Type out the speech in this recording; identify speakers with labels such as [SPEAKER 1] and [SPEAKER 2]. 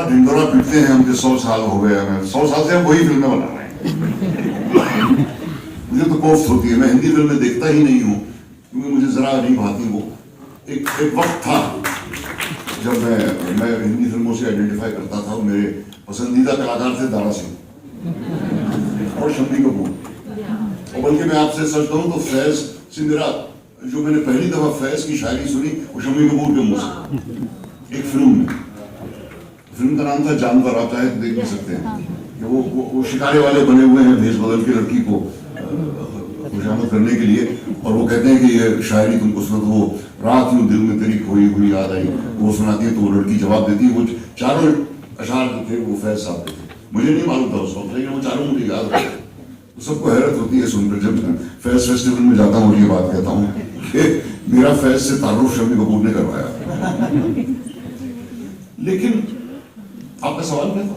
[SPEAKER 1] ढिंडोरा पीटते हैं हम कि 100 साल हो गए हमें, 100 साल से हम वही फिल्में बना रहे हैं। मुझे तो कोफ्त होती है, मैं हिंदी फिल्में देखता ही नहीं हूँ क्योंकि मुझे जरा नहीं भाती वो। एक वक्त था जब मैं हिंदी फिल्मों से आइडेंटिफाई करता था। मेरे पसंदीदा कलाकार थे दारा सिंह और शम्मी कपूर। और बल्कि मैं आपसे सच कहूं तो फैज से मेरा जो मैंने पहली दफा फैज की शायरी सुनी वो शम्मी कपूर के मुंह से एक फिल्म में। फिल्म का नाम था जानवर, आप चाहे तो देख भी सकते हैं कि वो शिकारे वाले बने हुए हैं भेष बदल के लड़की को खुशामद करने के लिए, और वो कहते हैं कि ये शायरी तुमको सुना, तो वो रात यूं दिल में तेरी खोई हुई याद आई वो सुनाती है, तो वो लड़की जवाब देती है। वो चारों अशार जो थे वो फैज साहब के थे। मुझे नहीं मालूम था उस वक्त, लेकिन वो चारों मुझे याद रहे। तो सबको हैरत होती है सुनकर जब फैज फेस्टिवल में जाता हूँ और ये बात कहता हूँ कि मेरा फैज से तारुफ शम्मी कपूर ने करवाया। लेकिन आपका सवाल क्या था?